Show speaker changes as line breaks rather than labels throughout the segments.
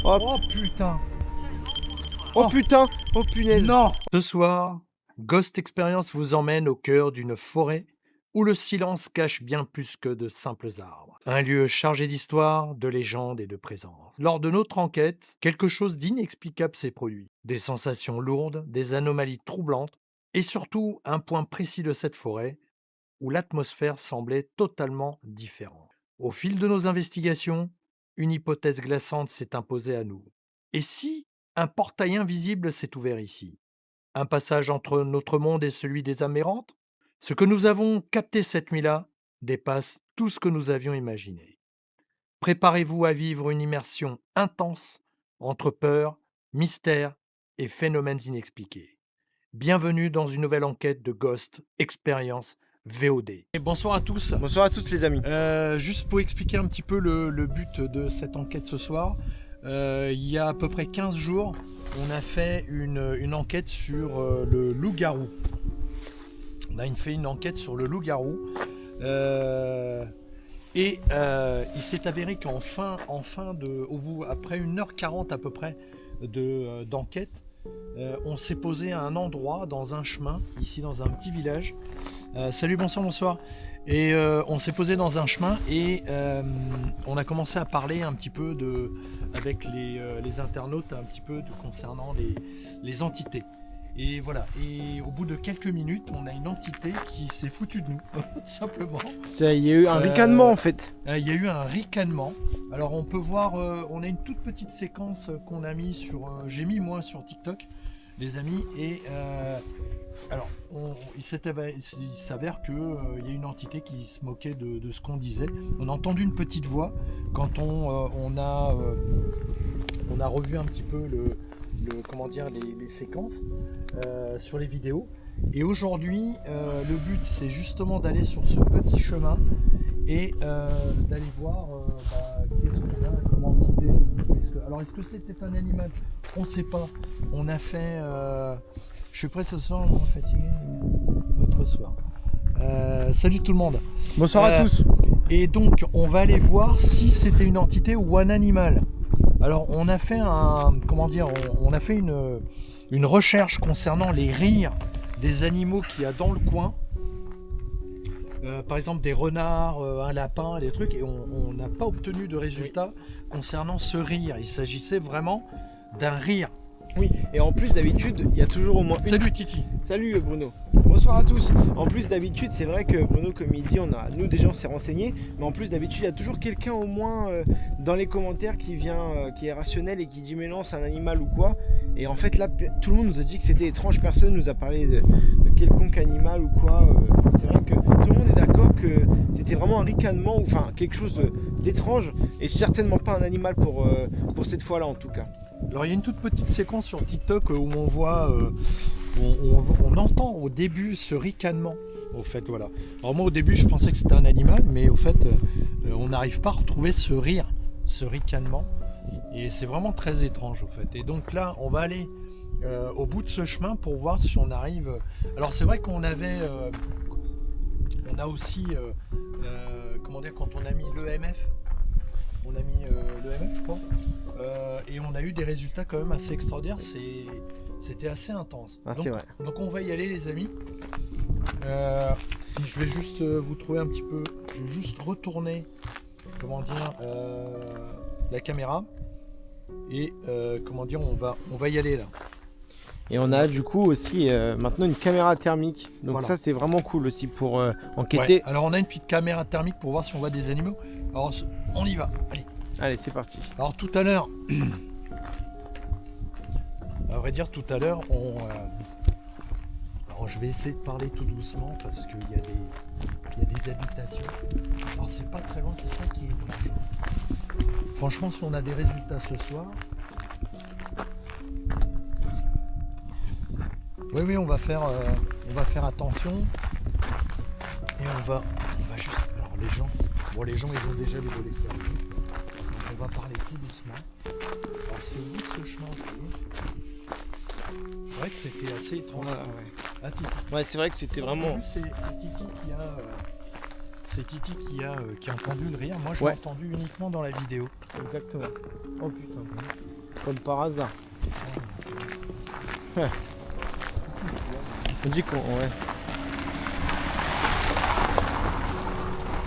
Oh,
Oh putain.
oh putain. Oh punaise.
Non. Ce soir, Ghost Experience vous emmène au cœur d'une forêt où le silence cache bien plus que de simples arbres. Un lieu chargé d'histoire, de légendes et de présence. Lors de notre enquête, quelque chose d'inexplicable s'est produit. Des sensations lourdes, des anomalies troublantes et surtout un point précis de cette forêt où l'atmosphère semblait totalement différente. Au fil de nos investigations, une hypothèse glaçante s'est imposée à nous. Et si un portail invisible s'est ouvert ici? Un passage entre notre monde et celui des Amérantes? Ce que nous avons capté cette nuit-là dépasse tout ce que nous avions imaginé. Préparez-vous à vivre une immersion intense entre peur, mystère et phénomènes inexpliqués. Bienvenue dans une nouvelle enquête de Ghost Experience VOD. Et bonsoir à tous.
Bonsoir à tous les amis.
Juste pour expliquer un petit peu le but de cette enquête ce soir, il y a à peu près 15 jours, on a fait une enquête sur le loup-garou. On a fait une enquête sur le loup-garou. Il s'est avéré après 1h40 à peu près d'enquête, on s'est posé à un endroit, dans un chemin, ici dans un petit village. Salut, bonsoir. Et on s'est posé dans un chemin et on a commencé à parler un petit peu avec les internautes, un petit peu concernant les entités. Et voilà, et au bout de quelques minutes, on a une entité qui s'est foutue de nous, tout simplement.
Il y a eu un ricanement en fait.
Il y a eu un ricanement. Alors on peut voir, on a une toute petite séquence qu'on a mis j'ai mis moi sur TikTok, les amis, et alors il s'avère que il y a une entité qui se moquait de ce qu'on disait. On a entendu une petite voix quand on a revu un petit peu les séquences sur les vidéos. Et aujourd'hui, le but c'est justement d'aller sur ce petit chemin et d'aller voir qu'est-ce qu'on a comme entité. Alors est-ce que c'était un animal? On ne sait pas. On a fait... je suis prêt ce soir, on est fatigué. L'autre soir. Salut tout le monde.
Bonsoir à tous.
Et donc on va aller voir si c'était une entité ou un animal. Alors on a fait on a fait une recherche concernant les rires des animaux qu'il y a dans le coin. Par exemple des renards, un lapin, des trucs, et on n'a pas obtenu de résultat concernant ce rire. Il s'agissait vraiment d'un rire.
Oui, et en plus d'habitude, il y a toujours au moins une...
Salut Titi.
Salut Bruno. Bonsoir à tous. En plus d'habitude, c'est vrai que Bruno, comme il dit, nous déjà on s'est renseigné, mais en plus d'habitude, il y a toujours quelqu'un au moins dans les commentaires qui est rationnel et qui dit mais non, c'est un animal ou quoi. Et en fait là, tout le monde nous a dit que c'était étrange, personne nous a parlé de quelconque animal ou quoi. C'est vrai que tout le monde est d'accord que c'était vraiment un ricanement, ou enfin quelque chose d'étrange, et certainement pas un animal pour cette fois-là en tout cas.
Alors il y a une toute petite séquence sur TikTok où on voit, on entend au début ce ricanement. Au fait, voilà. Alors moi au début je pensais que c'était un animal, mais au fait on n'arrive pas à retrouver ce rire, ce ricanement, et c'est vraiment très étrange au fait. Et donc là on va aller au bout de ce chemin pour voir si on arrive. Alors c'est vrai qu'on avait, on a aussi, quand on a mis l'EMF. On a mis l'EMF, je crois, et on a eu des résultats quand même assez extraordinaires. C'était assez intense.
C'est vrai.
Donc on va y aller, les amis. Je vais juste vous trouver un petit peu. Je vais juste retourner, la caméra, et on va y aller là.
Et on a du coup aussi maintenant une caméra thermique. Donc voilà. Ça c'est vraiment cool aussi pour enquêter.
Ouais, alors on a une petite caméra thermique pour voir si on voit des animaux. Alors on y va,
Allez, c'est parti.
Alors tout à l'heure, à vrai dire tout à l'heure, alors je vais essayer de parler tout doucement parce qu'il y a des habitations. Alors c'est pas très loin, c'est ça qui est étrange. Franchement, si on a des résultats ce soir... Oui, on va faire attention, et on va juste. Alors les gens ils ont déjà les volets fermés, donc on va parler tout doucement. Alors c'est au bout de ce chemin, c'est vrai que c'était assez étrange.
Ouais.
Ah, Titi.
Ouais, c'est vrai que c'était vraiment.
C'est Titi qui a entendu le rire. Moi je l'ai entendu uniquement dans la vidéo.
Exactement. Oh putain. Comme par hasard. Ouais. On dit qu'on... Ouais.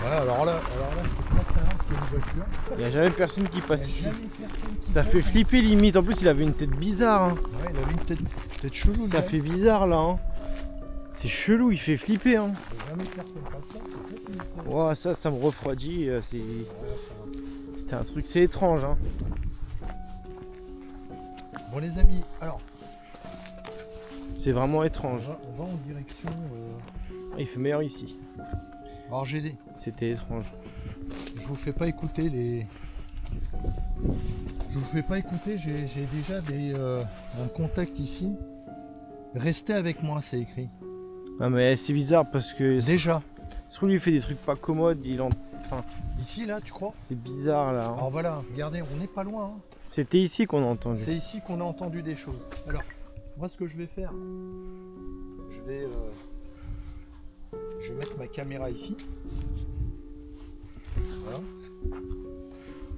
Voilà, alors là c'est très rare qu'il y ait une voiture.
Il n'y a jamais personne qui passe ici.
Jamais personne qui
Ça
passe,
fait
hein.
flipper limite. En plus, il avait une tête bizarre. Hein.
Ouais, il avait une tête chelou.
Ça fait bizarre là. Hein. C'est chelou, il fait flipper. Hein.
Jamais personne passe ça, c'est ça qui me fait.
Wow, ça me refroidit. C'était un truc, c'est étrange. Hein.
Bon les amis, alors
C'est vraiment étrange.
on va en direction.
Ah, il fait meilleur ici.
Alors
C'était étrange.
je vous fais pas écouter les. Je vous fais pas écouter, j'ai déjà un contact ici. Restez avec moi, c'est écrit.
Ah mais c'est bizarre parce que
Déjà.
ce lui il fait des trucs pas commodes.
Ici là, tu crois?
C'est bizarre là. Hein.
Alors voilà, regardez, on n'est pas loin. Hein.
C'était ici qu'on a entendu.
C'est ici qu'on a entendu des choses. Alors, moi ce que je vais faire, je vais mettre ma caméra ici. Voilà.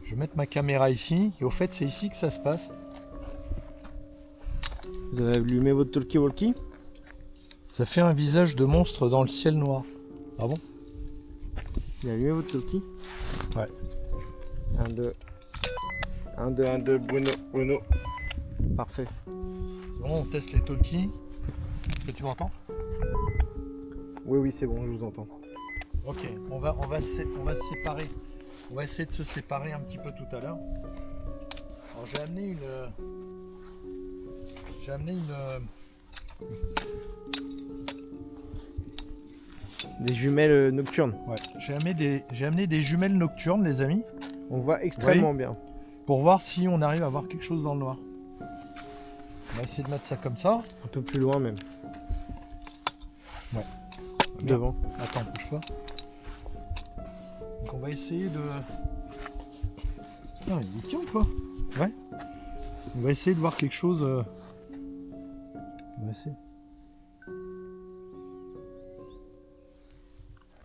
Je vais mettre ma caméra ici. Et au fait, c'est ici que ça se passe.
Vous avez allumé votre talkie-walkie?
Ça fait un visage de monstre dans le ciel noir. Ah bon?
Vous avez allumé votre talkie?
Ouais.
1, 2. 1, 2, 1, 2, Bruno. Parfait.
C'est bon, on teste les talkies. Est-ce que tu m'entends?
Oui, c'est bon, je vous entends.
Ok, on va se séparer. On va essayer de se séparer un petit peu tout à l'heure. Alors j'ai amené
Des jumelles nocturnes.
ouais, j'ai amené des jumelles nocturnes, les amis,
On voit extrêmement bien.
pour voir si on arrive à voir quelque chose dans le noir. On va essayer de mettre ça comme ça.
Un peu plus loin même.
Ouais.
Devant.
Attends, bouge pas. Donc on va essayer de... Ah, il tient ou pas? Ouais. On va essayer de voir quelque chose. On va essayer.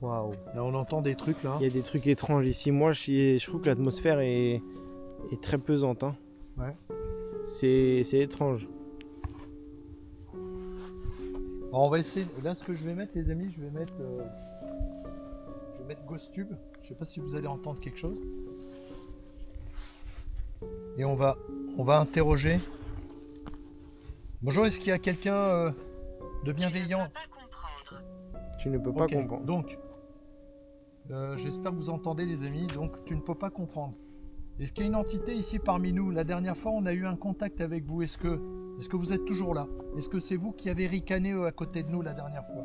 Waouh.
Là on entend des trucs là.
Il y a des trucs étranges ici. Moi, je trouve que l'atmosphère est très pesante. Hein.
Ouais.
C'est étrange.
Alors, on va essayer. Là ce que je vais mettre les amis, je vais mettre Ghost Tube. Je sais pas si vous allez entendre quelque chose. Et on va interroger. Bonjour, est-ce qu'il y a quelqu'un de bienveillant?
Tu ne peux pas
Ok,
comprendre.
donc, j'espère que vous entendez les amis, donc tu ne peux pas comprendre. Est-ce qu'il y a une entité ici parmi nous? La dernière fois on a eu un contact avec vous, est-ce que vous êtes toujours là? Est-ce que c'est vous qui avez ricané à côté de nous la dernière fois?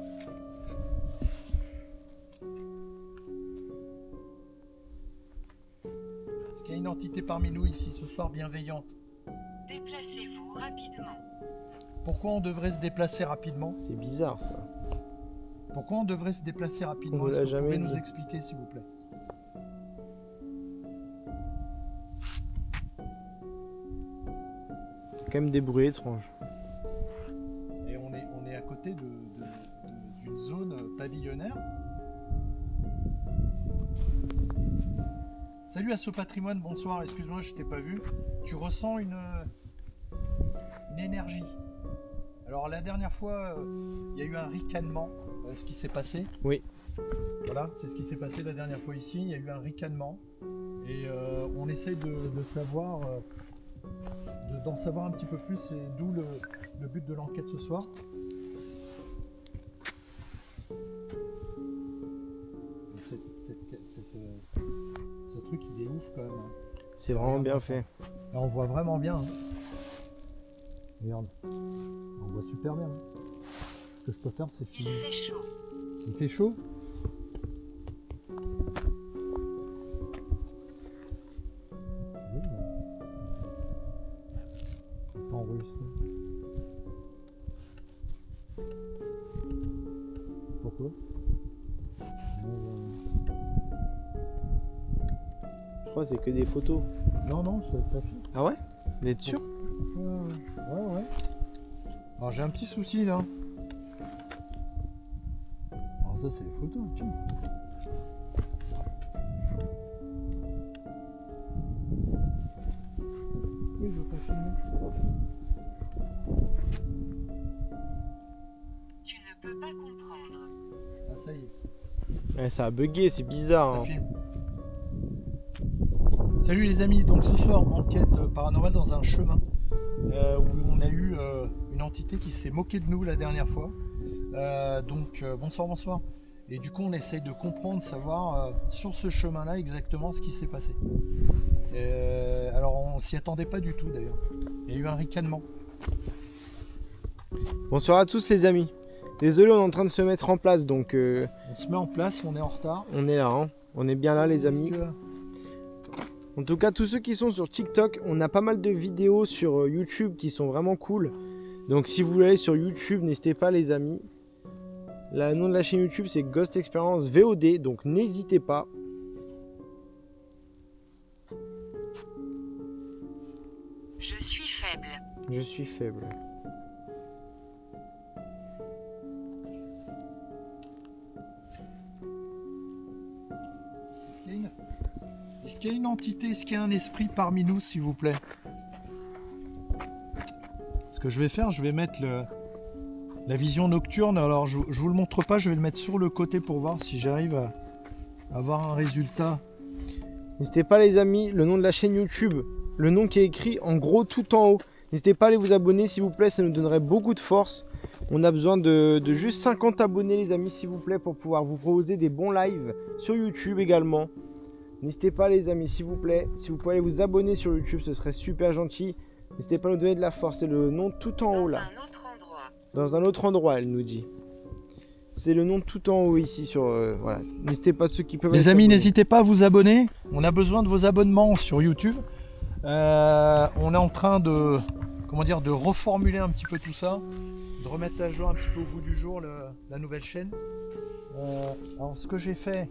Est-ce qu'il y a une entité parmi nous ici ce soir bienveillante?
Déplacez-vous rapidement.
Pourquoi on devrait se déplacer rapidement?
C'est bizarre ça.
Pourquoi on devrait se déplacer rapidement?
On ne
Est-ce
l'a
que vous pouvez
jamais
nous
dit.
expliquer s'il vous plaît?
Il y a quand même des bruits étranges.
Et on est à côté d'une zone pavillonnaire. Salut Asso Patrimoine, bonsoir, excuse-moi, je t'ai pas vu. Tu ressens une énergie. Alors la dernière fois, il y a eu un ricanement, ce qui s'est passé.
Oui.
Voilà, c'est ce qui s'est passé la dernière fois ici, il y a eu un ricanement. Et on essaie de savoir, d'en savoir un petit peu plus, et d'où le but de l'enquête ce soir. Ce truc il est ouf quand même. Hein.
C'est vraiment bien fait.
Là, on voit vraiment bien. Hein. Regarde, on voit super bien. Hein. Ce que je peux faire, c'est
Il
filmer.
fait chaud.
Il fait chaud. Oui, c'est pas enregistré. Pourquoi?
Je crois que c'est que des photos.
Non, non, ça filme.
Ah ouais? Vous êtes sûr?
Ouais. Alors j'ai un petit souci là. Alors ça c'est les photos, tiens. Oui, je veux pas filmer.
Tu ne peux pas comprendre.
Ah, ça y est.
Ouais, ça a bugué, c'est bizarre.
Ça
Hein.
filme. Salut les amis, donc ce soir enquête paranormale dans un chemin où on a eu une entité qui s'est moquée de nous la dernière fois. Bonsoir. Et du coup on essaye de comprendre, savoir sur ce chemin-là exactement ce qui s'est passé. Alors on s'y attendait pas du tout d'ailleurs. Il y a eu un ricanement.
Bonsoir à tous les amis. Désolé, on est en train de se mettre en place, donc
On se met en place, on est en retard.
on est là, hein. On est bien là les amis.
Parce que-
En tout cas, tous ceux qui sont sur TikTok, on a pas mal de vidéos sur YouTube qui sont vraiment cool. Donc si vous voulez aller sur YouTube, n'hésitez pas les amis. Le nom de la chaîne YouTube c'est Ghost Experience VOD, donc n'hésitez pas.
Je suis faible.
Je suis faible.
Est-ce qu'il y a une entité, est-ce qu'il y a un esprit parmi nous, s'il vous plaît? Ce que je vais faire, je vais mettre la vision nocturne. Alors, je vous le montre pas, je vais le mettre sur le côté pour voir si j'arrive à avoir un résultat.
N'hésitez pas les amis, le nom de la chaîne YouTube, le nom qui est écrit en gros tout en haut. N'hésitez pas à aller vous abonner s'il vous plaît, ça nous donnerait beaucoup de force. On a besoin de juste 50 abonnés les amis s'il vous plaît pour pouvoir vous proposer des bons lives sur YouTube également. N'hésitez pas les amis s'il vous plaît, si vous pouvez aller vous abonner sur YouTube ce serait super gentil. N'hésitez pas à nous donner de la force, c'est le nom tout en haut
Dans
là.
un autre endroit.
Dans un autre endroit elle nous dit. C'est le nom tout en haut ici sur... voilà. N'hésitez pas ceux qui peuvent...
Les
aller
amis,
s'abonner.
n'hésitez pas à vous abonner. On a besoin de vos abonnements sur YouTube. On est en train de, de reformuler un petit peu tout ça, de remettre à jour un petit peu au bout du jour la nouvelle chaîne. Alors ce que j'ai fait,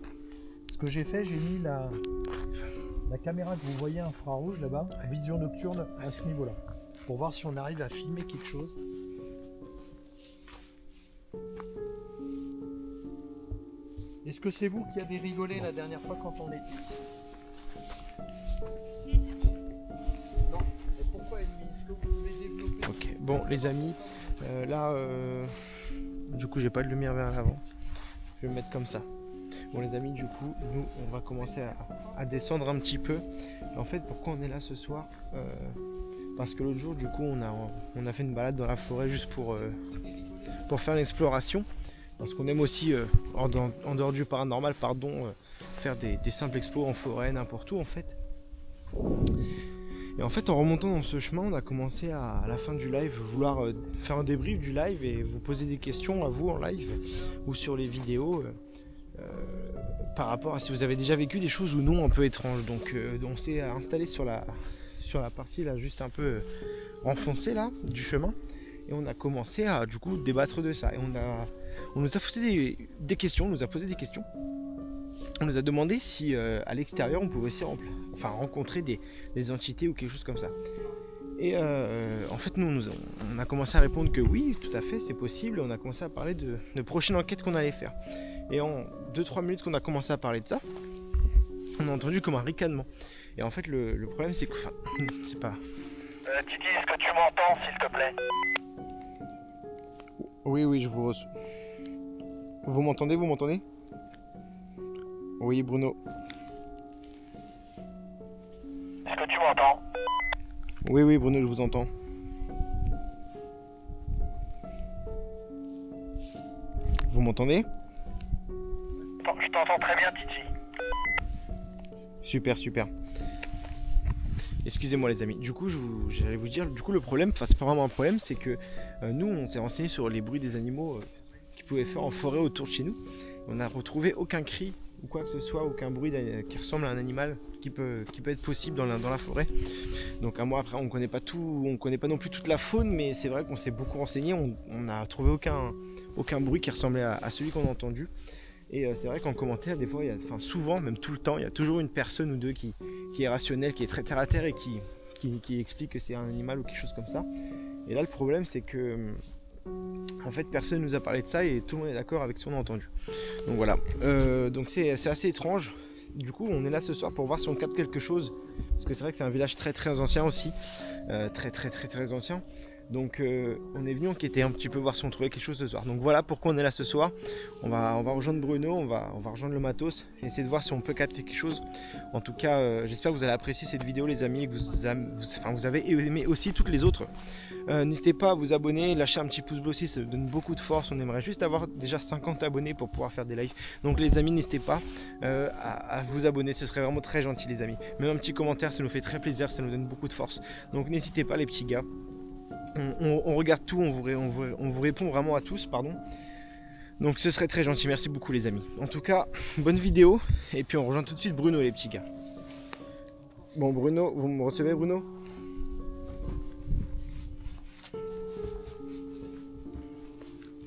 j'ai mis la caméra que vous voyez infrarouge là-bas, vision nocturne à ce niveau-là, pour voir si on arrive à filmer quelque chose. Est-ce que c'est vous qui avez rigolé la dernière fois quand on est... Non, mais pourquoi ennemi? Est-ce que vous pouvez développer?
Ok, bon les amis, là, du coup j'ai pas de lumière vers l'avant, je vais me mettre comme ça. Bon les amis, du coup, nous on va commencer à descendre un petit peu. En fait, pourquoi on est là ce soir? Parce que l'autre jour, du coup, on a fait une balade dans la forêt juste pour faire l'exploration. Parce qu'on aime aussi, en dehors du paranormal, faire des simples explos en forêt, n'importe où en fait. Et en fait, en remontant dans ce chemin, on a commencé à la fin du live vouloir faire un débrief du live et vous poser des questions à vous en live ou sur les vidéos par rapport à si vous avez déjà vécu des choses ou non un peu étranges. Donc on s'est installé sur la partie là juste un peu enfoncée là du chemin et on a commencé à du coup débattre de ça. Et on nous a posé des questions, on nous a posé des questions. On nous a demandé si à l'extérieur on pouvait aussi rencontrer des entités ou quelque chose comme ça. Et en fait nous on a commencé à répondre que oui, tout à fait, c'est possible. On a commencé à parler de prochaines enquêtes qu'on allait faire. Et en 2-3 minutes qu'on a commencé à parler de ça, on a entendu comme un ricanement. Et en fait le problème c'est que, c'est pas...
Titi, est-ce que tu m'entends, s'il te plaît?
Oui, je vous reçois. Vous m'entendez? Oui, Bruno.
Est-ce que tu m'entends?
Oui, Bruno, je vous entends. Vous m'entendez?
Je t'entends très bien, Titi.
Super. Excusez-moi les amis. Du coup, j'allais vous dire, le problème, c'est pas vraiment un problème, c'est que nous, on s'est renseigné sur les bruits des animaux qu'ils pouvaient faire en forêt autour de chez nous. On n'a retrouvé aucun cri ou quoi que ce soit, aucun bruit qui ressemble à un animal qui peut être possible dans la forêt. Donc moi après on connaît pas non plus toute la faune, mais c'est vrai qu'on s'est beaucoup renseigné, on n'a trouvé aucun bruit qui ressemblait à celui qu'on a entendu. Et c'est vrai qu'en commentaire, des fois, souvent, même tout le temps, il y a toujours une personne ou deux qui est rationnelle, qui est très terre à terre et qui explique que c'est un animal ou quelque chose comme ça. Et là le problème c'est que en fait personne nous a parlé de ça et tout le monde est d'accord avec ce qu'on a entendu. Donc voilà, donc c'est assez étrange. du coup, on est là ce soir pour voir si on capte quelque chose. Parce que c'est vrai que c'est un village très très ancien aussi. Très ancien. Donc on est venu enquêter un petit peu, voir si on trouvait quelque chose ce soir. Donc voilà pourquoi on est là ce soir. On va rejoindre Bruno, on va rejoindre le matos, et essayer de voir si on peut capter quelque chose. En tout cas, j'espère que vous allez apprécier cette vidéo les amis, et que vous avez aimé aussi toutes les autres. N'hésitez pas à vous abonner, lâcher un petit pouce bleu aussi, ça donne beaucoup de force. On aimerait juste avoir déjà 50 abonnés pour pouvoir faire des lives. Donc les amis, n'hésitez pas à vous abonner, ce serait vraiment très gentil les amis. Même un petit commentaire, ça nous fait très plaisir, ça nous donne beaucoup de force. Donc n'hésitez pas les petits gars. On regarde tout, on vous répond vraiment à tous, pardon. Donc ce serait très gentil, merci beaucoup les amis. En tout cas, bonne vidéo, et puis on rejoint tout de suite Bruno les petits gars. Bon Bruno, vous me recevez Bruno?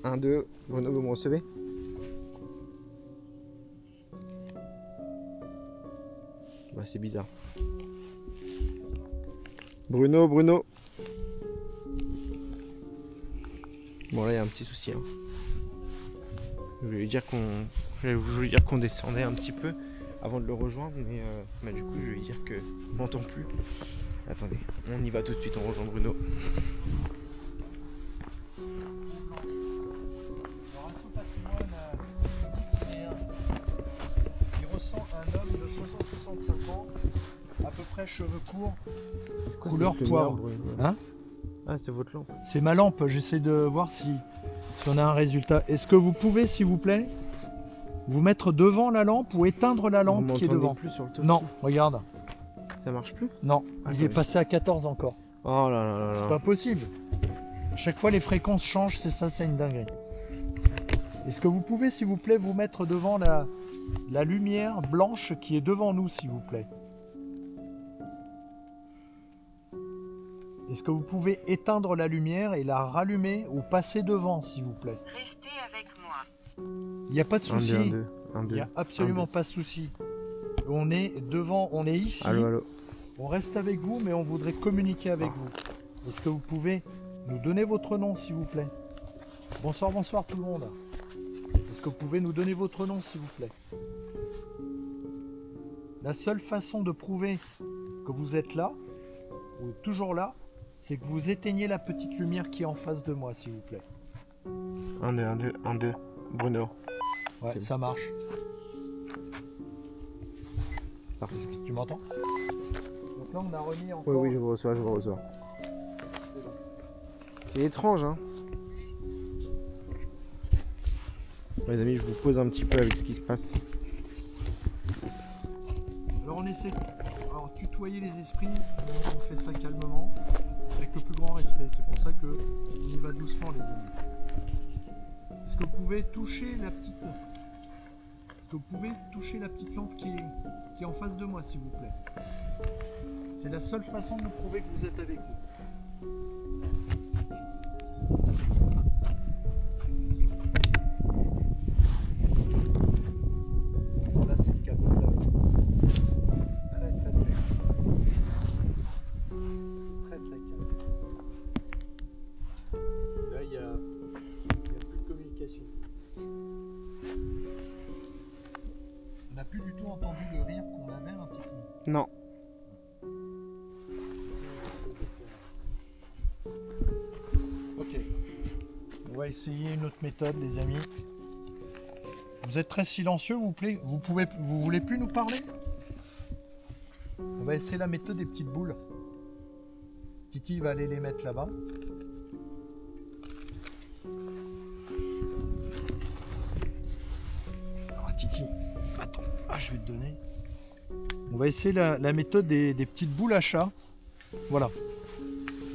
Un, deux, Bruno, vous me recevez? Bah c'est bizarre. Bruno. Bon là il y a un petit souci. Hein. Je voulais lui dire qu'on descendait un petit peu avant de le rejoindre, mais du coup je vais lui dire que je m'entend plus. Attendez, on y va tout de suite, on rejoint Bruno.
Il ressent un homme de 60-65 ans, à peu près cheveux courts, couleur poivre. Hein?
Ah, c'est votre lampe.
C'est ma lampe, j'essaie de voir si on a un résultat. Est-ce que vous pouvez, s'il vous plaît, vous mettre devant la lampe ou éteindre la lampe qui est devant?
Plus sur le top.
Non, regarde.
Ça marche plus?
Non, il
Attendez.
est passé à 14 encore.
Oh là là là
C'est
là.
pas possible. À chaque fois, les fréquences changent, c'est une dinguerie. Est-ce que vous pouvez, s'il vous plaît, vous mettre devant la lumière blanche qui est devant nous, s'il vous plaît? Est-ce que vous pouvez éteindre la lumière et la rallumer ou passer devant, s'il vous plaît?
Restez avec moi.
Il n'y a pas de souci.
Un,
Il
deux.
n'y a absolument pas de souci. On est devant, on est ici.
Allô.
On reste avec vous, mais on voudrait communiquer avec vous. Est-ce que vous pouvez nous donner votre nom, s'il vous plaît? Bonsoir tout le monde. Est-ce que vous pouvez nous donner votre nom, s'il vous plaît? La seule façon de prouver que vous êtes là, ou toujours là, c'est que vous éteignez la petite lumière qui est en face de moi, s'il vous plaît.
Un, deux. Bruno.
Ouais,
C'est
ça marche.
Parfait.
Tu m'entends? Donc là, on a remis encore...
Oui, je vous reçois. C'est étrange, hein. Les amis, je vous pose un petit peu avec ce qui se passe.
Alors on essaie, alors tutoyer les esprits, on fait ça calmement, avec le plus grand respect. C'est pour ça que on y va doucement, les amis. Est-ce que vous pouvez toucher la petite, lampe qui est en face de moi, s'il vous plaît? C'est la seule façon de nous prouver que vous êtes avec nous. Là, c'est le cabot là. Très calme. Là, il y a plus de communication. On n'a plus du tout entendu le rire qu'on avait, un Titi.
Non.
Ok. On va essayer une autre méthode, les amis. Vous êtes très silencieux, vous voulez plus nous parler? On va essayer la méthode des petites boules. Titi va aller les mettre là-bas. Alors Titi, attends, je vais te donner. On va essayer la méthode des petites boules à chat. Voilà.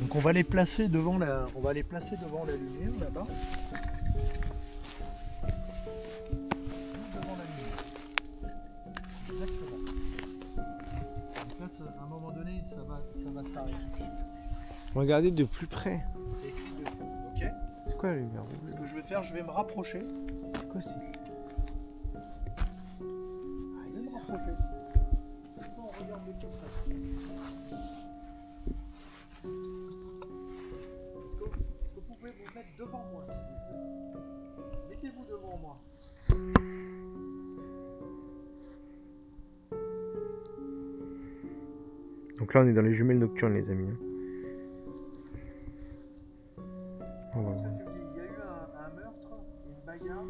Donc on va les placer devant la lumière là-bas. Devant la lumière. Exactement. Donc là, à un moment donné, ça va s'arrêter.
Regardez de plus près.
C'est écrit debout, ok?
C'est quoi la lumière?
Ce que je vais faire, je vais me rapprocher.
C'est quoi c'est?
Je vais me rapprocher. On regarde de plus près. Est-ce que vous pouvez vous mettre devant moi, s'il vous plaît? Mettez-vous devant moi.
Donc là, on est dans les jumelles nocturnes, les amis. Hein. On va voir.
Il y a eu un meurtre, une bagarre,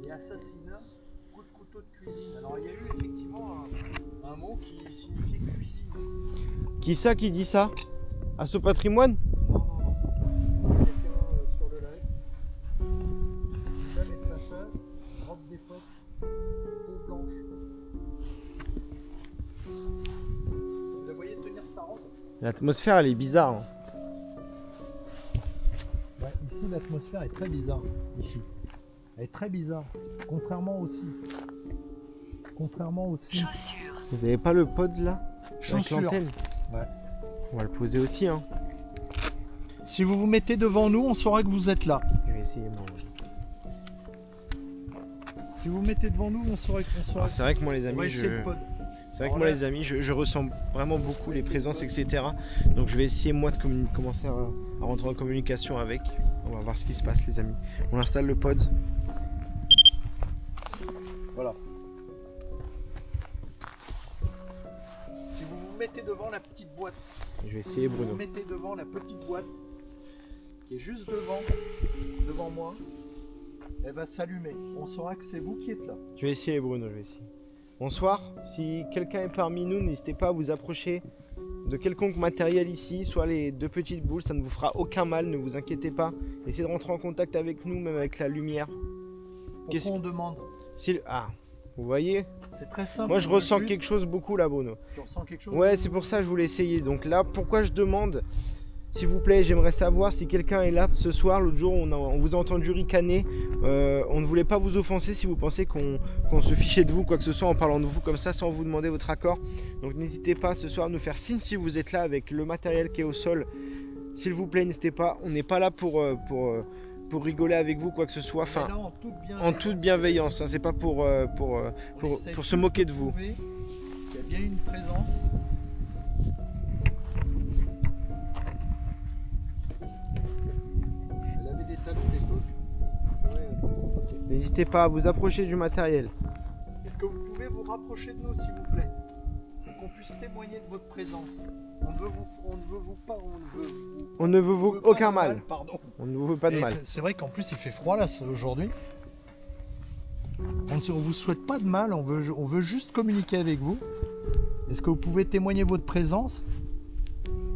et assassinat, coup de couteau de cuisine. Alors il y a eu effectivement un mot qui signifiait cuisine.
Qui ça qui dit ça? À ce patrimoine?
Non, non, non. Quelqu'un sur le live. Dame et passage, robe d'époque, peau blanche. Vous la voyez tenir sa robe?
L'atmosphère, elle est bizarre. Hein.
Ouais, ici l'atmosphère est très bizarre. Ici. Elle est très bizarre. Contrairement aussi.
Chaussures.
Vous avez pas le pods là? Avec
Chaussures.
l'antenne.
Ouais.
On va le poser aussi. Hein.
Si vous vous mettez devant nous, on saura que vous êtes là.
Je vais essayer moi.
Si vous vous mettez devant nous, on saura qu'on saura.
Ah, c'est vrai que moi, les
On va
amis,
essayer le pod.
c'est vrai que moi, les amis, je ressens vraiment beaucoup les présences, etc. Donc je vais essayer moi de commencer à rentrer en communication avec. On va voir ce qui se passe, les amis. On installe le pod.
Voilà. Si vous vous mettez devant la petite boîte,
Je vais essayer
vous
Bruno.
vous mettez devant la petite boîte qui est juste devant moi, elle va s'allumer. On saura que c'est vous qui êtes là.
Je vais essayer Bruno, je vais essayer. Bonsoir, si quelqu'un est parmi nous, n'hésitez pas à vous approcher de quelconque matériel ici, soit les deux petites boules, ça ne vous fera aucun mal, ne vous inquiétez pas. Essayez de rentrer en contact avec nous, même avec la lumière.
Pourquoi on demande?
Ah, vous voyez?
C'est très simple.
Moi je ressens quelque chose beaucoup là, Bruno.
Tu ressens quelque chose?
Ouais, c'est pour ça que je voulais essayer. Donc là, pourquoi je demande? S'il vous plaît, j'aimerais savoir si quelqu'un est là ce soir. L'autre jour, on vous a entendu ricaner. On ne voulait pas vous offenser si vous pensez qu'on se fichait de vous, quoi que ce soit, en parlant de vous comme ça, sans vous demander votre accord. Donc n'hésitez pas ce soir à nous faire signe si vous êtes là avec le matériel qui est au sol. S'il vous plaît, n'hésitez pas. On n'est pas là pour rigoler avec vous, quoi que ce soit. Enfin,
Là,
en toute bienveillance. Hein, c'est pas pour se moquer de vous.
Il y a bien une présence. Elle avait des talons d'époque. Ouais.
N'hésitez pas à vous approcher du matériel.
Est-ce que vous pouvez vous rapprocher de nous, s'il vous plaît, pour qu'on puisse témoigner de votre présence? On ne veut vous
Aucun mal.
Pardon.
On ne vous veut pas de
Et
mal.
c'est vrai qu'en plus il fait froid là aujourd'hui. On ne vous souhaite pas de mal, on veut juste communiquer avec vous. Est-ce que vous pouvez témoigner votre présence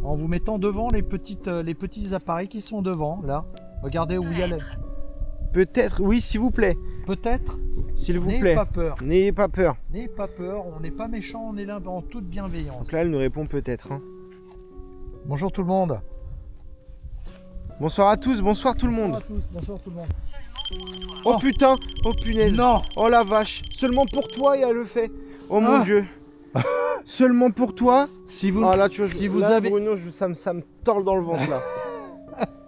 en vous mettant devant les petits appareils qui sont devant là? Regardez où il y a
Peut-être, oui, s'il vous plaît.
Peut-être.
S'il vous
N'ayez
plaît.
pas peur.
N'ayez pas peur.
N'ayez pas peur, on n'est pas méchant, on est là en toute bienveillance.
Donc là, elle nous répond peut-être. Hein.
Bonjour tout le monde.
Bonsoir à tous, bonsoir tout le monde.
Bonsoir tout le monde.
Seulement pour toi.
Oh putain, oh punaise.
Non.
Oh la vache. Seulement pour toi, il y a le fait. Oh mon
Ah.
dieu. Seulement pour toi.
Si vous,
Ah là, tu vois,
si
là,
vous avez,
Bruno, ça me tord dans le ventre là.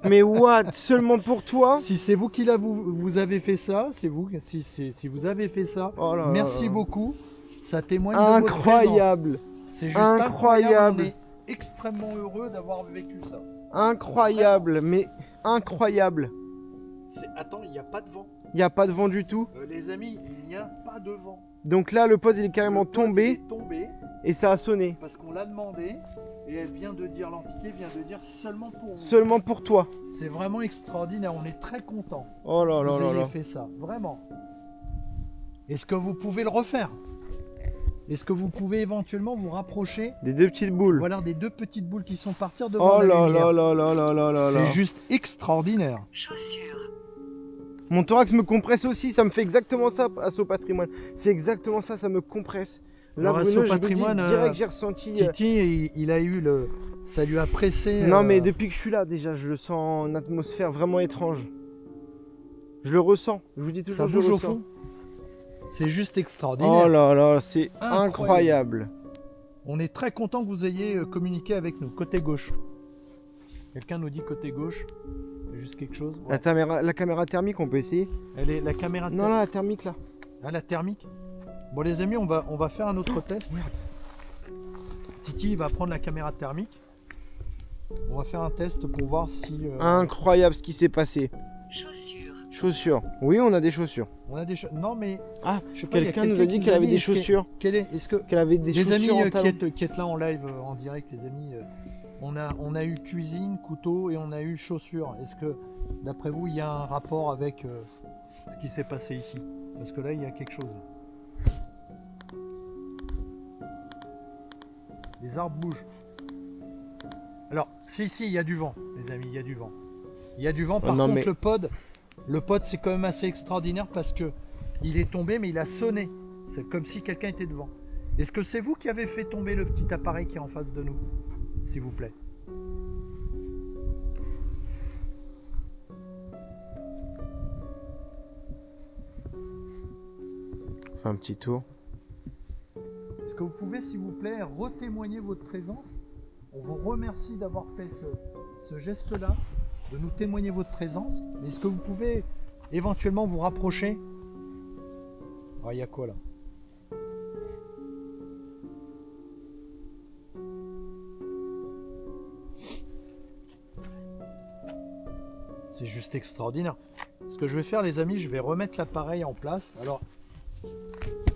Mais what? Seulement pour toi?
si c'est vous qui vous avez fait ça, c'est vous. Si vous avez fait ça,
Oh là là
merci
là.
beaucoup. Ça témoigne de votre présence.
Incroyable.
C'est juste
Incroyable.
incroyable. On est extrêmement heureux d'avoir vécu ça.
Incroyable, mais incroyable.
Attends, il n'y a pas de vent.
Il n'y a pas de vent du tout.
Les amis, il n'y a pas de vent.
Donc là, le pod il est carrément
Le pod
tombé
est tombé
et ça a sonné.
parce qu'on l'a demandé et l'entité vient de dire seulement pour vous.
Seulement pour toi.
C'est vraiment extraordinaire. On est très content.
Oh là
que
là
vous
là
ayez
là.
fait ça, vraiment. Est-ce que vous pouvez le refaire? Est-ce que vous pouvez éventuellement vous rapprocher,
Des deux petites boules.
voilà, des deux petites boules qui sont partir devant
Oh
la
là
lumière.
là là là là là là là.
C'est juste extraordinaire.
Chaussures.
Mon thorax me compresse aussi, ça me fait exactement ça à ce patrimoine. C'est exactement ça, ça me compresse. Là,
Alors, à
Bruno,
ce
je vous dis,
patrimoine,
direct, j'ai ressenti.
Titi, il a eu le... Ça lui a pressé...
Non, mais depuis que je suis là, déjà, je le sens en atmosphère vraiment étrange. Je le ressens, je vous dis toujours,
ça
je
bouge
le
au
ressens.
fond. C'est juste extraordinaire.
Oh là là, c'est
Incroyable.
incroyable.
On est très content que vous ayez communiqué avec nous. Côté gauche. Quelqu'un nous dit côté gauche. Juste quelque chose. Ouais.
La caméra thermique, on peut essayer?
Elle est la caméra
Non, non, la thermique là.
Ah, la thermique. Bon les amis, on va faire un autre test.
Merde.
Titi il va prendre la caméra thermique. On va faire un test pour voir si...
Incroyable ce qui s'est passé.
Chaussures.
Chaussures. Oui, on a des chaussures.
On a des non mais
Ah,
je sais pas, il y a
quelqu'un nous a dit
qui
qu'elle avait des
est-ce que-
chaussures.
Est-ce que
Qu'elle avait des
les amis
chaussures en talons.
qui êtes là en live en direct, les amis, on a eu cuisine, couteau et on a eu chaussures. Est-ce que d'après vous il y a un rapport avec ce qui s'est passé ici? Parce que là il y a quelque chose. Les arbres bougent. Alors, si, il y a du vent, les amis, il y a du vent. Il y a du vent, par
non,
contre,
mais-
le pod, c'est quand même assez extraordinaire parce que il est tombé, mais il a sonné. C'est comme si quelqu'un était devant. Est-ce que c'est vous qui avez fait tomber le petit appareil qui est en face de nous? S'il vous plaît.
On fait un petit tour.
Est-ce que vous pouvez, s'il vous plaît, retémoigner votre présence? On vous remercie d'avoir fait ce geste-là, de nous témoigner votre présence. Est-ce que vous pouvez éventuellement vous rapprocher? Ah, il y a quoi là? C'est juste extraordinaire. Ce que je vais faire, les amis, je vais remettre l'appareil en place. Alors,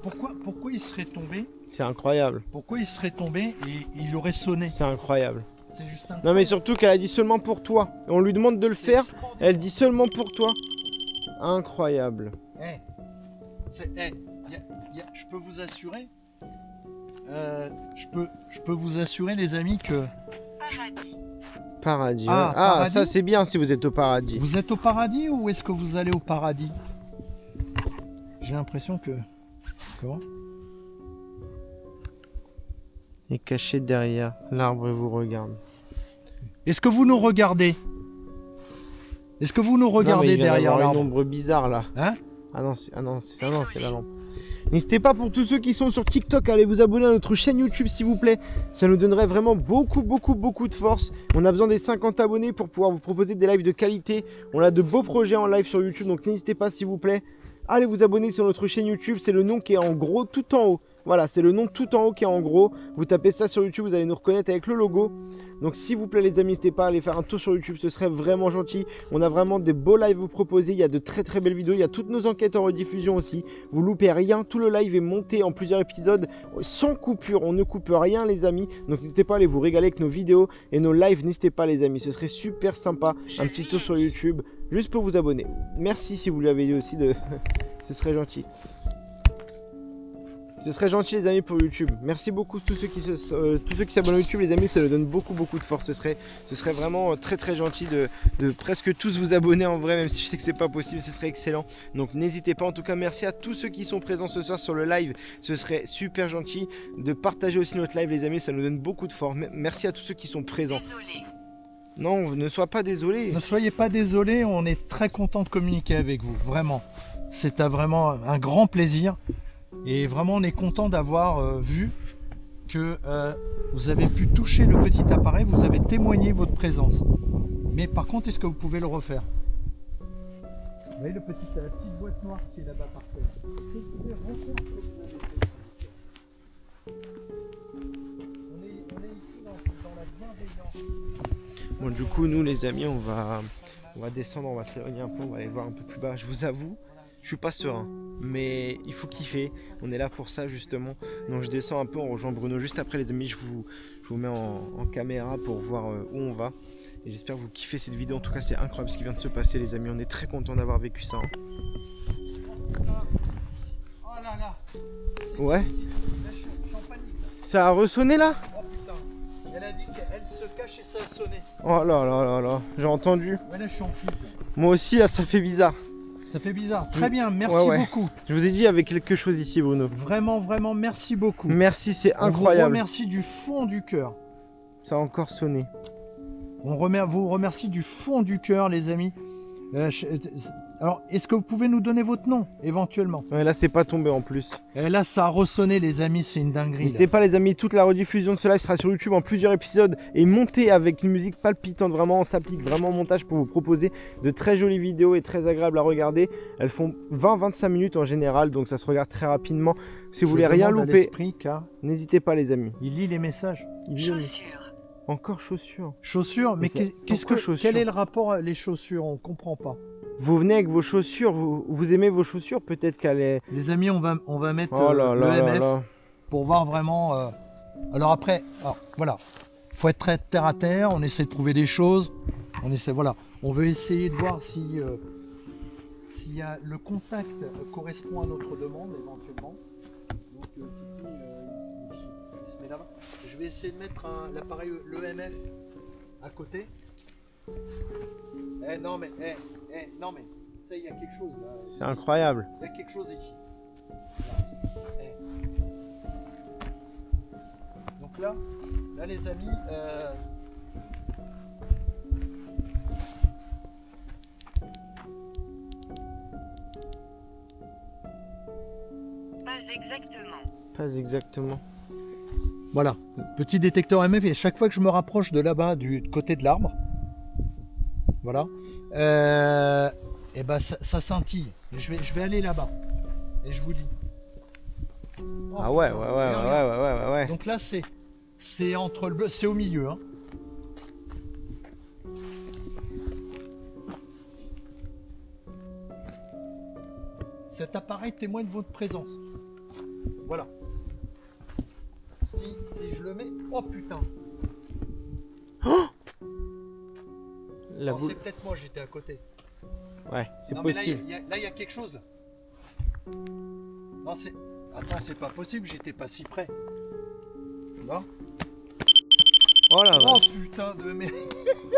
pourquoi il serait tombé?
C'est incroyable.
Pourquoi il serait tombé et il aurait sonné?
C'est incroyable.
C'est juste
Non mais surtout qu'elle a dit seulement pour toi. Et on lui demande de le faire. Elle dit seulement pour toi. Incroyable.
Je peux vous assurer, je peux vous assurer, les amis, que
Paradis.
Paradis.
Ah,
ouais.
paradis.
Ça c'est bien si vous êtes au paradis.
vous êtes au paradis ou est-ce que vous allez au paradis? J'ai l'impression que... Comment?
Et caché derrière, l'arbre vous regarde.
Est-ce que vous nous regardez? Est-ce que vous nous
Non, mais
regardez
il vient
derrière
d'avoir
l'arbre?
une ombre bizarre là.
Hein?
Ah non, c'est la lampe. N'hésitez pas, pour tous ceux qui sont sur TikTok, à aller vous abonner à notre chaîne YouTube s'il vous plaît. Ça nous donnerait vraiment beaucoup de force. On a besoin des 50 abonnés pour pouvoir vous proposer des lives de qualité. On a de beaux projets en live sur YouTube, donc n'hésitez pas s'il vous plaît. Allez vous abonner sur notre chaîne YouTube, c'est le nom qui est en gros tout en haut. Voilà, c'est le nom tout en haut qui est en gros. Vous tapez ça sur YouTube, vous allez nous reconnaître avec le logo. Donc s'il vous plaît les amis, n'hésitez pas à aller faire un tour sur YouTube, ce serait vraiment gentil. On a vraiment des beaux lives à vous proposer, il y a de très belles vidéos, il y a toutes nos enquêtes en rediffusion aussi. Vous loupez rien, tout le live est monté en plusieurs épisodes sans coupure, on ne coupe rien les amis. Donc n'hésitez pas à aller vous régaler avec nos vidéos et nos lives, n'hésitez pas les amis, ce serait super sympa. Un petit tour sur YouTube, juste pour vous abonner. Merci si vous lui avez dit aussi de... ce serait gentil. Ce serait gentil les amis pour YouTube. Merci beaucoup tous ceux qui s'abonnent à YouTube les amis, ça nous donne beaucoup de force. Ce serait vraiment très gentil de presque tous vous abonner en vrai, même si je sais que c'est pas possible, ce serait excellent. Donc n'hésitez pas, en tout cas merci à tous ceux qui sont présents ce soir sur le live. Ce serait super gentil de partager aussi notre live les amis, ça nous donne beaucoup de force. Merci à tous ceux qui sont présents.
Désolé.
Non, ne sois pas désolé.
Ne soyez pas désolés, on est très content de communiquer avec vous, vraiment. C'est vraiment un grand plaisir. Et vraiment, on est content d'avoir vu que vous avez pu toucher le petit appareil, vous avez témoigné votre présence. Mais par contre, est-ce que vous pouvez le refaire? Vous voyez la petite boîte noire qui est là-bas par terre. Est-ce que vous pouvez refaire ce que vous avez fait? On est ici dans la bienveillance.
Bon du coup nous les amis on va descendre, on va s'éloigner un peu, on va aller voir un peu plus bas. Je vous avoue, je suis pas serein, mais il faut kiffer, on est là pour ça justement. Donc je descends un peu, on rejoint Bruno juste après les amis, je vous mets en caméra pour voir où on va. Et j'espère que vous kiffez cette vidéo, en tout cas c'est incroyable ce qui vient de se passer les amis, on est très content d'avoir vécu ça. Hein.
Oh là là.
Ouais,
Là, je suis en panique. Là.
ça a ressonné là?
Oh putain. Elle a dit qu'elle se cache et ça a sonné.
Oh là là là là, j'ai entendu.
Ouais, là, je suis en flip.
Moi aussi là ça fait bizarre.
Ça fait bizarre. Très bien, merci
Ouais.
beaucoup.
Je vous ai dit il y avait quelque chose ici Bruno.
Vraiment, merci beaucoup.
Merci, c'est
On vous
incroyable.
remercie du fond du cœur.
Ça a encore sonné.
On vous remercie du fond du cœur, les amis. Alors, est-ce que vous pouvez nous donner votre nom, éventuellement?
Ouais, là c'est pas tombé en plus.
Et là, ça a ressonné, les amis, c'est une dinguerie.
N'hésitez pas les amis, toute la rediffusion de ce live sera sur YouTube en plusieurs épisodes et montée avec une musique palpitante. Vraiment, on s'applique vraiment au montage pour vous proposer de très jolies vidéos et très agréables à regarder. Elles font 20-25 minutes en général, donc ça se regarde très rapidement. Si vous voulez rien louper,
Car
n'hésitez pas les amis.
il lit les messages.
Chaussures.
Encore chaussures.
Chaussures, mais
Mais
qu'est-ce
pourquoi
que
chaussures?
quel est le rapport les chaussures? On comprend pas.
Vous venez avec vos chaussures, vous aimez vos chaussures, peut-être qu'elle est...
Les amis, on va mettre
Oh là là là
l'EMF
là.
pour voir vraiment... Alors après, voilà, faut être très terre à terre, on essaie de trouver des choses, on veut essayer de voir si s'il y a le contact correspond à notre demande éventuellement. Donc Titi, il se met là-bas. Je vais essayer de mettre l'appareil l'EMF à côté. Non mais ça, il y a quelque chose là.
C'est incroyable.
Il y a quelque chose ici. Donc là les amis,
Pas exactement.
Pas exactement.
voilà, petit détecteur MF et chaque fois que je me rapproche de là-bas du côté de l'arbre, voilà, et ben ça scintille. Et je vais aller là-bas et je vous dis.
Ah ouais, ouais.
Donc là c'est entre le bleu, c'est au milieu, hein. Cet appareil témoigne de votre présence. Voilà. Si je le mets, oh putain.
La
Alors,
boule.
c'est peut-être moi, j'étais à côté.
Ouais, c'est
Non, mais
possible.
là, il y a quelque chose. Là. Non, c'est. Attends, c'est pas possible, j'étais pas si près. Là.
Oh là
Oh putain de merde.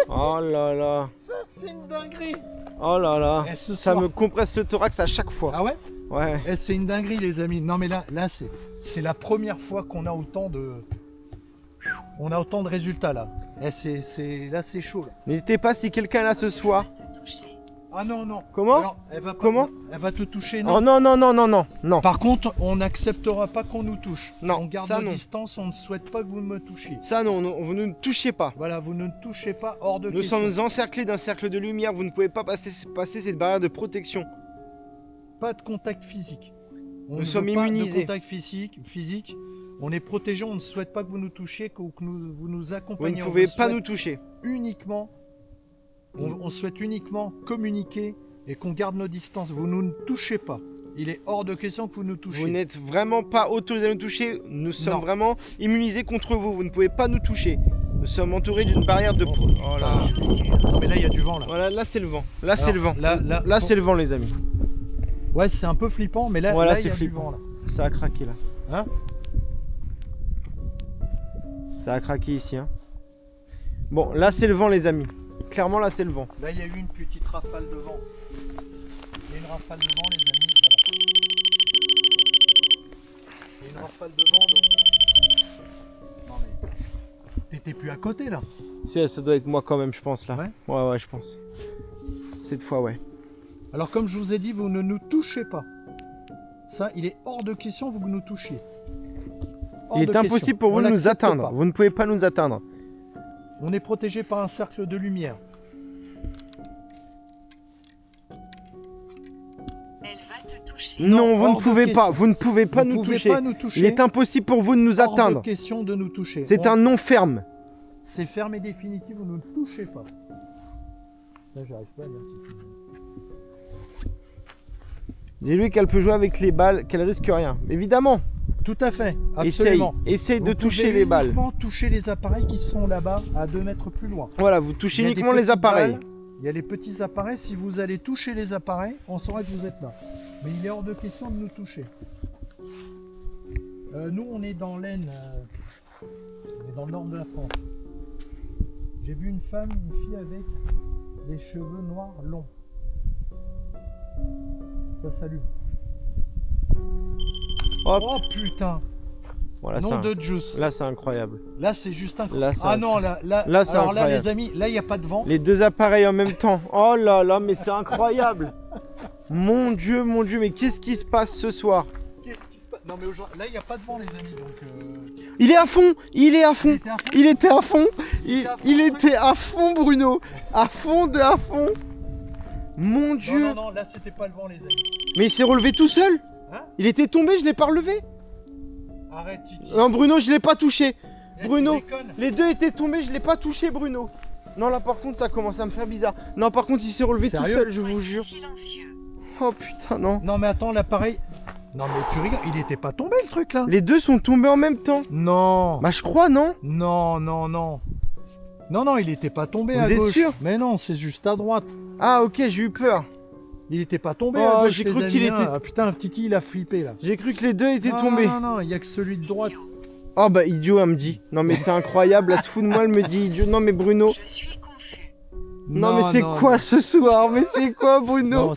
Oh là là.
Ça, c'est une dinguerie.
Oh là là.
Et ce
Ça
soir-
me compresse le thorax à chaque fois.
Ah ouais?
Ouais.
Eh, c'est une dinguerie, les amis. Non, mais là c'est la première fois qu'on a autant de. On a autant de résultats là. Eh, là, c'est chaud là.
N'hésitez pas si quelqu'un est là ce soir.
Te toucher.
Ah non, non.
Comment?
Alors, elle va pas-
Comment?
Elle va te toucher, non?
Oh non, non, non, non, non, non.
Par contre, on n'acceptera pas qu'on nous touche.
Non,
on garde
ça,
nos
non.
distances, on ne souhaite pas que vous me touchiez.
Ça non, vous ne nous touchez pas.
Voilà, vous ne touchez pas hors de
Nous
question.
sommes encerclés d'un cercle de lumière, vous ne pouvez pas passer cette barrière de protection.
Pas de contact physique. On
Nous
ne
sommes
veut pas
immunisés.
de contact physique. On est protégés, on ne souhaite pas que vous nous touchiez, que vous nous
Vous
accompagniez.
ne
On
pouvez
vous
pas
souhaite
nous toucher.
uniquement, on souhaite uniquement communiquer et qu'on garde nos distances. Vous ne nous touchez pas. Il est hors de question que vous nous touchiez.
Vous n'êtes vraiment pas autorisé à nous toucher. Nous sommes
Non.
vraiment immunisés contre vous. Vous ne pouvez pas nous toucher. Nous sommes entourés d'une barrière de... Oh là là.
Chaussures.
Non, mais là, il y a du vent là.
Voilà, là c'est le vent. Là c'est le
Alors,
vent.
là,
Là c'est le vent les amis.
Ouais, c'est un peu flippant, mais là,
Voilà,
là, il y
c'est
a du
flippant.
vent là.
Ça a craqué là.
Hein?
Ça a craqué ici. Hein. Bon, là c'est le vent les amis. Clairement là c'est le vent.
Là, il y a eu une petite rafale de vent. Il y a une rafale de vent, les amis. Voilà. Il y a une rafale de vent, donc. Non, mais. T'étais plus à côté, là.
Si, ça doit être moi quand même je pense là.
Ouais.
Ouais, je pense. Cette fois ouais.
Alors, comme je vous ai dit, vous ne nous touchez pas. Ça, il est hors de question, vous nous touchiez. Hors
Il
de
est
question.
impossible pour
On
vous de nous
l'accepte
atteindre.
pas.
Vous ne pouvez pas nous atteindre.
On est protégé par un cercle de lumière.
Elle va te toucher.
Non, vous
hors
ne
de
pouvez pas.
question.
Vous ne pouvez pas
Vous
nous
pouvez
toucher.
pas nous toucher.
Il est impossible pour vous de nous
Hors
atteindre.
de question de nous toucher.
C'est un non ferme.
C'est ferme et définitif, vous ne nous touchez pas. Là, j'arrive pas à lire.
Dis-lui qu'elle peut jouer avec les balles, qu'elle risque rien. Évidemment.
Tout à fait,
Essaye.
absolument.
Essaye de
Vous
toucher
pouvez
les balles.
uniquement toucher les appareils qui sont là-bas à 2 mètres plus loin.
Voilà, vous touchez
Il y a des
uniquement les
petites
appareils.
balles, il y a les petits appareils. Si vous allez toucher les appareils, on saura que vous êtes là. Mais il est hors de question de nous toucher. Nous, on est dans l'Aisne. On est dans le nord de la France. J'ai vu une femme, une fille avec des cheveux noirs longs. Ça s'allume.
Hop.
Oh putain!
Voilà,
Nom
ça.
de Juice.
Là, c'est incroyable.
Là, c'est juste incroyable.
Là, c'est
Ah non, là,
Là, c'est
alors là,
incroyable.
les amis, là, il n'y a pas de vent.
Les deux appareils en même temps. Oh là là, mais c'est incroyable. Mon Dieu, mais qu'est-ce qui se passe ce soir?
Qu'est-ce qui se passe? Non, mais aujourd'hui, là, il n'y a pas de vent, les amis. Donc,
Il est à fond. Il est à fond.
était à fond.
Il était à fond.
était à fond,
Il
ouais.
était à fond, Bruno. À fond. Mon Dieu.
Non, non, non, là, c'était pas le vent, les amis.
Mais il s'est relevé tout seul.
Hein?
Il était tombé, je l'ai pas relevé.
Arrête, Titi.
Non, Bruno, je l'ai pas touché.
Eh, tu
Bruno,
déconnes.
les deux étaient tombés, je l'ai pas touché, Bruno. Non, là par contre, ça commence à me faire bizarre. Non, par contre, il s'est relevé tout
Sérieux?
seul, je vous
Soyez
jure.
silencieux.
Oh putain, non.
Non mais attends, l'appareil... Non mais tu rigoles, il était pas tombé le truc là?
Les deux sont tombés en même temps.
Non.
Bah, je crois, non?
Non, non, non. Non, non, il était pas tombé
Vous
à
êtes
gauche.
sûr?
Mais non, c'est juste à droite.
Ah, ok, j'ai eu peur.
Il était pas tombé
Oh,
à gauche,
j'ai
les
cru
amis,
qu'il
hein.
était-
Ah putain, Titi, il a flippé là.
J'ai cru que les deux étaient
Ah,
tombés.
Non, non, il y a que celui de droite.
Idiot.
Oh, bah, idiot, elle me dit. Non, mais c'est incroyable, elle se fout de moi, elle me dit idiot. Non, mais Bruno.
Je suis confus.
Non, mais c'est quoi ce soir? Mais c'est quoi, Bruno?
Non,